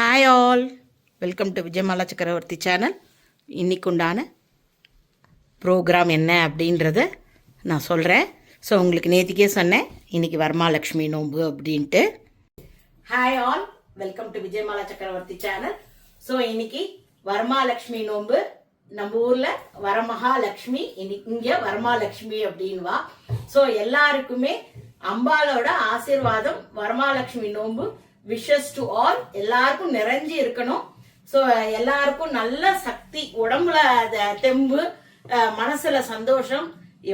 Hi all, welcome to Vijayamala சக்கரவர்த்தி channel. இன்றைக்கு உண்டான ப்ரோக்ராம் என்ன அப்படின்றத நான் சொல்கிறேன். ஸோ உங்களுக்கு நேற்றுக்கே சொன்னேன் இன்றைக்கி வரமாலக்ஷ்மி நோன்பு அப்படின்ட்டு. Hi all, welcome to Vijayamala சக்கரவர்த்தி சேனல். ஸோ இன்னைக்கு வரமாலக்ஷ்மி நோன்பு. நம்ம ஊரில் வரமகாலட்சுமி, இங்கே வரமாலக்ஷ்மி அப்படின்வா. ஸோ எல்லாருக்குமே அம்பாலோட ஆசீர்வாதம், வரமாலக்ஷ்மி நோன்பு விஷஸ் டு ஆல். எல்லாருக்கும் நிறைஞ்சி இருக்கணும். ஸோ எல்லாருக்கும் நல்ல சக்தி, உடம்புல தெம்பு, மனசுல சந்தோஷம்,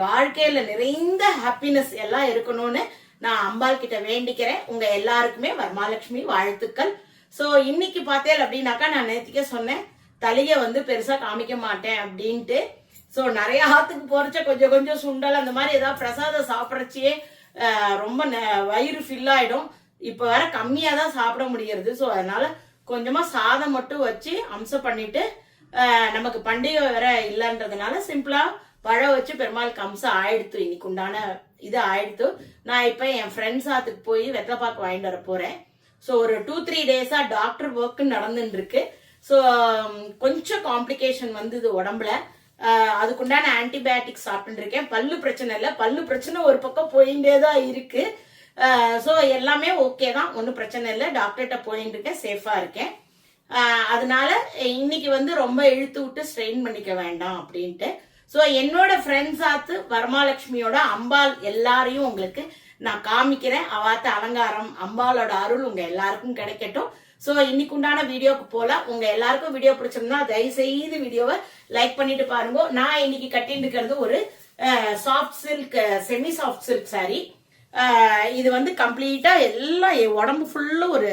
வாழ்க்கையில நிறைந்த ஹாப்பினஸ் எல்லாம் இருக்கணும்னு நான் அம்பாள் கிட்ட வேண்டிக்கிறேன். உங்க எல்லாருக்குமே வரமாலட்சுமி வாழ்த்துக்கள். ஸோ இன்னைக்கு பார்த்தேன் அப்படின்னாக்கா, நான் நேற்றுக்கே சொன்னேன் தலையை பெருசா காமிக்க மாட்டேன் அப்படின்ட்டு. ஸோ நிறைய ஆத்துக்கு போறச்ச கொஞ்சம் கொஞ்சம் சுண்டல் அந்த மாதிரி ஏதாவது பிரசாதம் சாப்பிட்றச்சியே ரொம்ப வயிறு ஃபில் ஆயிடும். இப்ப வேற கம்மியா தான் சாப்பிட முடியறது. ஸோ அதனால கொஞ்சமா சாதம் மட்டும் வச்சு அம்சம் பண்ணிட்டு, நமக்கு பண்டிகை வேற இல்லைன்றதுனால சிம்பிளா பழம் வச்சு பெருமாளுக்கு அம்சம் ஆயிடுத்து. இன்னைக்கு உண்டான இது ஆயிடுத்து. நான் இப்ப என் ஃப்ரெண்ட்ஸ் ஆத்துக்கு போய் வெத்தலைப்பாக்கு வாங்கிட்டு வர போறேன். ஸோ ஒரு 2-3 டேஸா டாக்டர் ஒர்க் நடந்துட்டு இருக்கு. ஸோ கொஞ்சம் காம்ப்ளிகேஷன் இது உடம்புல. அதுக்குண்டான ஆன்டிபயோட்டிக் சாப்பிட்டு இருக்கேன். பல்லு பிரச்சனை இல்லை, பல்லு பிரச்சனை ஒரு பக்கம் போயிட்டே தான் இருக்கு. ஸோ எல்லாமே ஓகே தான், ஒன்றும் பிரச்சனை இல்லை. டாக்டர்கிட்ட போயிட்டு இருக்கேன், சேஃபா இருக்கேன். அதனால இன்னைக்கு ரொம்ப இழுத்து விட்டு ஸ்ட்ரெயின் பண்ணிக்க வேண்டாம் அப்படின்ட்டு. ஸோ என்னோட ஃப்ரெண்ட்ஸ் ஆத்து வரமாலட்சுமியோட அம்பாள் எல்லாரையும் உங்களுக்கு நான் காமிக்கிறேன். அவாத்த அலங்காரம், அம்பாளோட அருள் உங்க எல்லாருக்கும் கிடைக்கட்டும். ஸோ இன்னைக்கு உண்டான வீடியோக்கு போல. உங்க எல்லாருக்கும் வீடியோ பிடிச்சிருந்தா தயவு செய்து வீடியோவை லைக் பண்ணிட்டு பாருங்க. நான் இன்னைக்கு கட்டிட்டு இருக்கிறது ஒரு soft silk, semi soft silk sorry. இது கம்ப்ளீட்டா எல்லாம் உடம்பு ஃபுல்லா ஒரு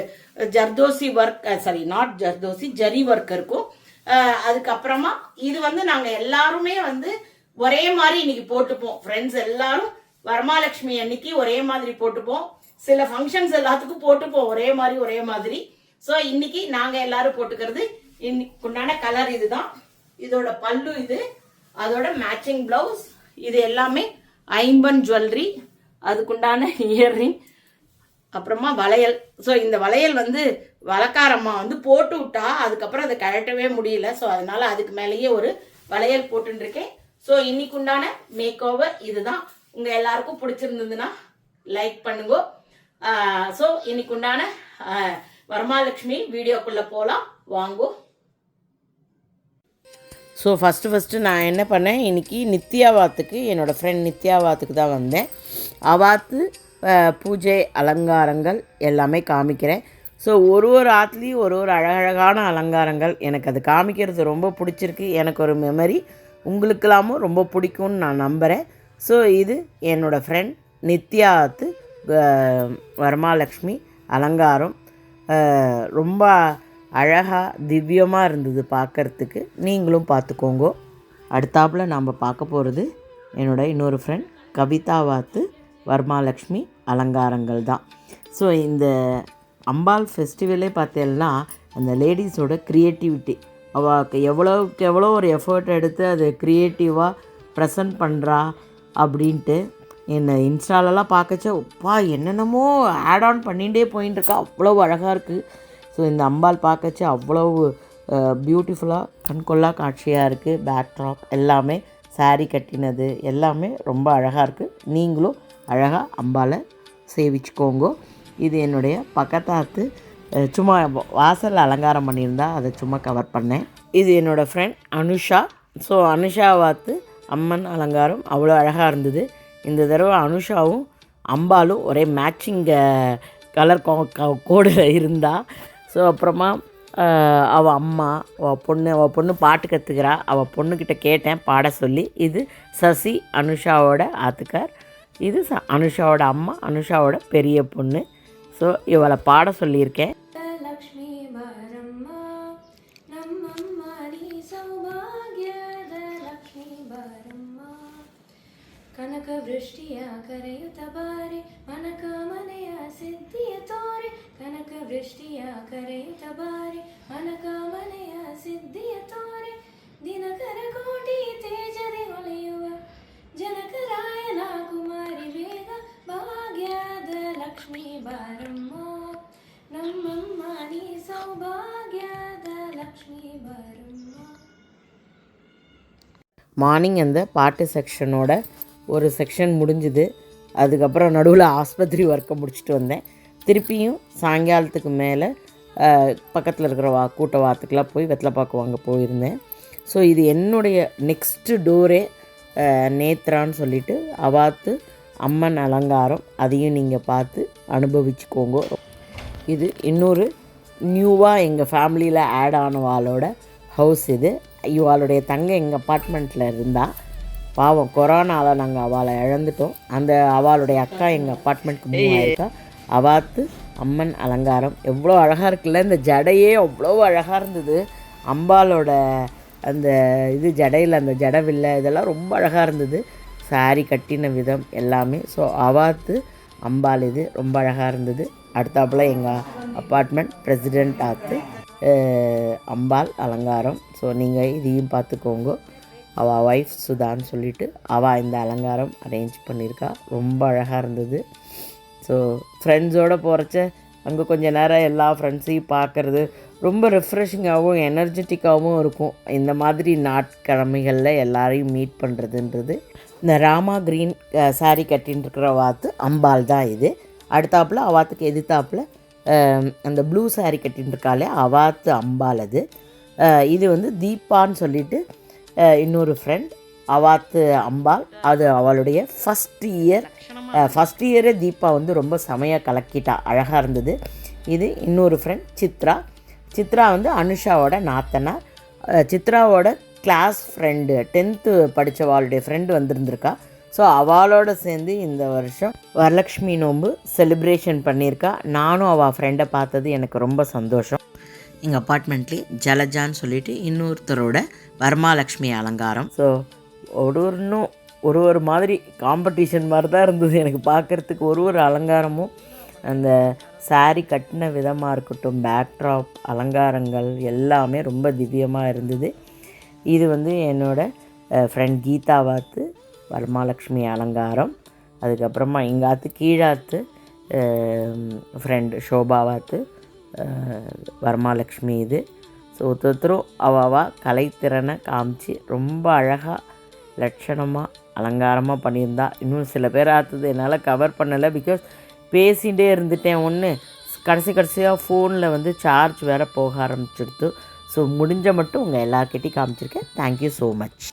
zardozi work, sorry not zardozi, zari work இருக்கும். அதுக்கப்புறமா இது நாங்க எல்லாருமே ஒரே மாதிரி இன்னைக்கு போட்டுப்போம். ஃப்ரெண்ட்ஸ் எல்லாரும் வரமாலட்சுமி அன்னைக்கு ஒரே மாதிரி போட்டுப்போம். சில ஃபங்க்ஷன்ஸ் எல்லாத்துக்கும் போட்டுப்போம் ஒரே மாதிரி. ஸோ இன்னைக்கு நாங்க எல்லாரும் போட்டுக்கிறது இன்னைக்கு உண்டான கலர் இதுதான். இதோட பல்லு இது, அதோட மேட்சிங் பிளவுஸ், இது எல்லாமே ஐம்பன் ஜுவல்லரி, அதுக்குண்டான இயர்ரிங், அப்புறமா வளையல். ஸோ இந்த வளையல் வழக்காரம்மா போட்டு விட்டா, அதுக்கப்புறம் அதை கழட்டவே முடியல. ஸோ அதனால அதுக்கு மேலேயே ஒரு வளையல் போட்டு இருக்கேன். ஸோ இன்னைக்கு உண்டான மேக் ஓவர் இதுதான். உங்க எல்லாருக்கும் பிடிச்சிருந்ததுன்னா லைக் பண்ணுங்க. ஸோ இன்னைக்கு உண்டான வரமாலட்சுமி வீடியோக்குள்ள போலாம் வாங்கோ. ஸோ ஃபஸ்ட்டு நான் என்ன பண்ணேன், இன்னைக்கு நித்யாவாத்துக்கு, என்னோடய ஃப்ரெண்ட் நித்யாவாத்துக்கு தான் வந்தேன். அவாத்து பூஜை அலங்காரங்கள் எல்லாமே காமிக்கிறேன். ஸோ ஒரு ஆற்றுலேயும் ஒரு அழகழகான அலங்காரங்கள். எனக்கு அது காமிக்கிறது ரொம்ப பிடிச்சிருக்கு. எனக்கு ஒரு மெமரி, உங்களுக்கெல்லாமும் ரொம்ப பிடிக்கும்னு நான் நம்புகிறேன். ஸோ இது என்னோடய ஃப்ரெண்ட் நித்யாத்து வரமாலட்சுமி அலங்காரம். ரொம்ப அழகாக திவ்யமாக இருந்தது பார்க்குறதுக்கு. நீங்களும் பார்த்துக்கோங்க. அடுத்தாப்பில் நாம் பார்க்க போகிறது என்னோடய இன்னொரு ஃப்ரெண்ட் கவிதாவாத்து வரமாலட்சுமி அலங்காரங்கள் தான். ஸோ இந்த அம்பாள் ஃபெஸ்டிவலே பார்த்தேன்னா அந்த லேடிஸோட க்ரியேட்டிவிட்டி, அவளுக்கு எவ்வளோக்கு எவ்வளோ ஒரு எஃபர்ட் எடுத்து அது க்ரியேட்டிவாக ப்ரெசன்ட் பண்ணுறா அப்படின்ட்டு என்னை இன்ஸ்டாலெல்லாம் பார்க்கச்ச அப்பா என்னென்னமோ ஆட் ஆன் பண்ணிகிட்டே போயின்னு இருக்கா. அவ்வளோ அழகாக இருக்குது. ஸோ இந்த அம்பாள் பார்க்கச்ச அவ்வளோ பியூட்டிஃபுல்லாக கண்கொள்ளா காட்சியாக இருக்குது. பேக்ட்ராப் எல்லாமே, சாரீ கட்டினது எல்லாமே ரொம்ப அழகாக இருக்குது. நீங்களும் அழகாக அம்பாளை சேவிச்சுக்கோங்க. இது என்னுடைய பக்கத்தாத்து சும்மா வாசல் அலங்காரம் பண்ணியிருந்தா அதை சும்மா கவர் பண்ணேன். இது என்னோடய ஃப்ரெண்ட் அனுஷா. ஸோ அனுஷாவாத்து அம்மன் அலங்காரம் அவ்வளோ அழகாக இருந்தது. இந்த தடவை அனுஷாவும் அம்பாலும் ஒரே மேட்சிங் கலர் கோடில் இருந்தா. ஸோ அப்புறமா அவள் அம்மா, அவள் பொண்ணு பாட்டு கற்றுக்கிறா. அவள் பொண்ணுக்கிட்ட கேட்டேன் பாட சொல்லி. இது சசி, அனுஷாவோட ஆத்துக்கார். இது அனுஷாவோட அம்மா, அனுஷாவோட பெரிய பொண்ணு. ஸோ இவளை பாட சொல்லியிருக்கேன். ಕನಕ ವೃಷ್ಟಿಯ ಕರೆಯುತ್ತ ಬಾರೆ ಮನಕ ಮನೆಯ ಸಿದ್ಧಿಯ ತೋರೆ, ಕನಕ ವೃಷ್ಟಿಯ ಕರೆಯುತ್ತ ಬಾರೆ ಮನಕ ಮನೆಯ ಸಿದ್ಧಿಯ ತೋರೆ, ದಿನಕರ ಕೋಟಿ ತೇಜದಿ ಹೊಳೆಯುವ ಜನಕರಾಯನ ಕುಮಾರಿ ವೇಗ, ಭಾಗ್ಯದ ಲಕ್ಷ್ಮೀ ಬಾರಮ್ಮ ನಮ್ಮಮ್ಮ ನೀ ಸೌಭಾಗ್ಯ மார்னிங் அந்த பாட்டு செக்ஷனோட ஒரு செக்ஷன் முடிஞ்சுது. அதுக்கப்புறம் நடுவில் ஆஸ்பத்திரி ஒர்க்கை முடிச்சுட்டு வந்தேன். திருப்பியும் சாயங்காலத்துக்கு மேலே பக்கத்தில் இருக்கிற கூட்ட வாத்துக்கெலாம் போய் வெத்தலை பாக்கு வாங்க போயிருந்தேன். ஸோ இது என்னுடைய நெக்ஸ்ட்டு டோரே நேத்ரான்னு சொல்லிட்டு அவாத்து அம்மன் அலங்காரம். அதையும் நீங்கள் பார்த்து அனுபவிச்சுக்கோங்க. இது இன்னொரு நியூவாக எங்கள் ஃபேமிலியில் ஆட் ஆனவாளோட ஹவுஸ். இது இவாளுடைய தங்கை எங்கள் அப்பார்ட்மெண்ட்டில் இருந்தால், பாவம் கொரோனாவில் நாங்கள் அவளை இழந்துட்டோம். அந்த அவளுடைய அக்கா எங்கள் அப்பார்ட்மெண்ட்டுக்கு மூவ் ஆகிருக்கா. அவாத்து அம்மன் அலங்காரம் எவ்வளோ அழகாக இருக்குல்ல. இந்த ஜடையே அவ்வளோ அழகாக இருந்தது. அம்பாலோட அந்த இது ஜடையில் அந்த ஜடவில்லை இதெல்லாம் ரொம்ப அழகாக இருந்தது. சாரி கட்டின விதம் எல்லாமே. ஸோ அவாத்து அம்பாள் இது ரொம்ப அழகாக இருந்தது. அடுத்தாப்புல எங்கள் அப்பார்ட்மெண்ட் பிரசிடெண்ட் ஆத்து அம்பாள் அலங்காரம். ஸோ நீங்கள் இதையும் பார்த்துக்கோங்க. அவள் ஒய்ஃப் சுதான்னு சொல்லிவிட்டு அவள் இந்த அலங்காரம் அரேஞ்ச் பண்ணியிருக்கா. ரொம்ப அழகாக இருந்தது. ஸோ ஃப்ரெண்ட்ஸோடு போகிறச்ச அங்கே கொஞ்சம் நேரம் எல்லா ஃப்ரெண்ட்ஸையும் பார்க்குறது ரொம்ப ரெஃப்ரெஷிங்காகவும் எனர்ஜெட்டிக்காகவும் இருக்கும். இந்த மாதிரி நாட்கிழமைகளில் எல்லாரையும் மீட் பண்ணுறதுன்றது. இந்த ராமா க்ரீன் சாரீ கட்டின்னு இருக்கிற வாத்து அம்பாள் தான் இது. அடுத்தாப்பில் அவாத்துக்கு எதிர்த்தாப்பில் அந்த ப்ளூ சாரீ கட்டின்னு இருக்காளே அவாத்து அம்பாள் அது. இது வந்து தீபான்னு சொல்லிட்டு இன்னொரு ஃப்ரெண்ட் அவாத்து அம்பாள். அது அவளுடைய ஃபஸ்ட் இயரே தீபா வந்து ரொம்ப செமையாக கலக்கிட்டா, அழகாக இருந்தது. இது இன்னொரு ஃப்ரெண்ட் சித்ரா வந்து அனுஷாவோட நாத்தனார். சித்ராவோட கிளாஸ் ஃப்ரெண்டு 10th படித்தவாளுடைய ஃப்ரெண்டு வந்திருந்திருக்கா. ஸோ அவளோட சேர்ந்து இந்த வருஷம் வரலக்ஷ்மி நோன்பு செலிப்ரேஷன் பண்ணியிருக்கா. நானும் அவள் ஃப்ரெண்டை பார்த்தது எனக்கு ரொம்ப சந்தோஷம். எங்கள் அப்பார்ட்மெண்ட்லேயே ஜலஜான்னு சொல்லிட்டு இன்னொருத்தரோட வரமாலக்ஷ்மி அலங்காரம். ஸோ ஒரு மாதிரி காம்படிஷன் மாதிரி தான் இருந்தது எனக்கு பார்க்குறதுக்கு. ஒரு அலங்காரமும் அந்த சாரீ கட்டின விதமாக இருக்கட்டும், பேக்ட்ராப் அலங்காரங்கள் எல்லாமே ரொம்ப திவ்யமாக இருந்தது. இது வந்து என்னோடய ஃப்ரெண்ட் கீதா வாத்து வரமாலக்ஷ்மி அலங்காரம். அதுக்கப்புறமா எங்காத்து கீழாத்து ஃப்ரெண்ட் ஷோபாவாத்து வரமாலக்ஷ்மி இது. ஸோ ஒருத்தரும் அவா கலைத்திறனை காமிச்சு ரொம்ப அழகாக லட்சணமாக அலங்காரமாக பண்ணியிருந்தா. இன்னும் சில பேர் ஆற்றுது என்னால் கவர் பண்ணலை, பிகாஸ் பேசிகிட்டே இருந்துட்டேன். கடைசியாக ஃபோனில் வந்து சார்ஜ் வேறு போக ஆரம்பிச்சிடுது. ஸோ முடிஞ்ச மட்டும் உங்கள் எல்லார்கிட்டையும் காமிச்சிருக்கேன். Thank you so much.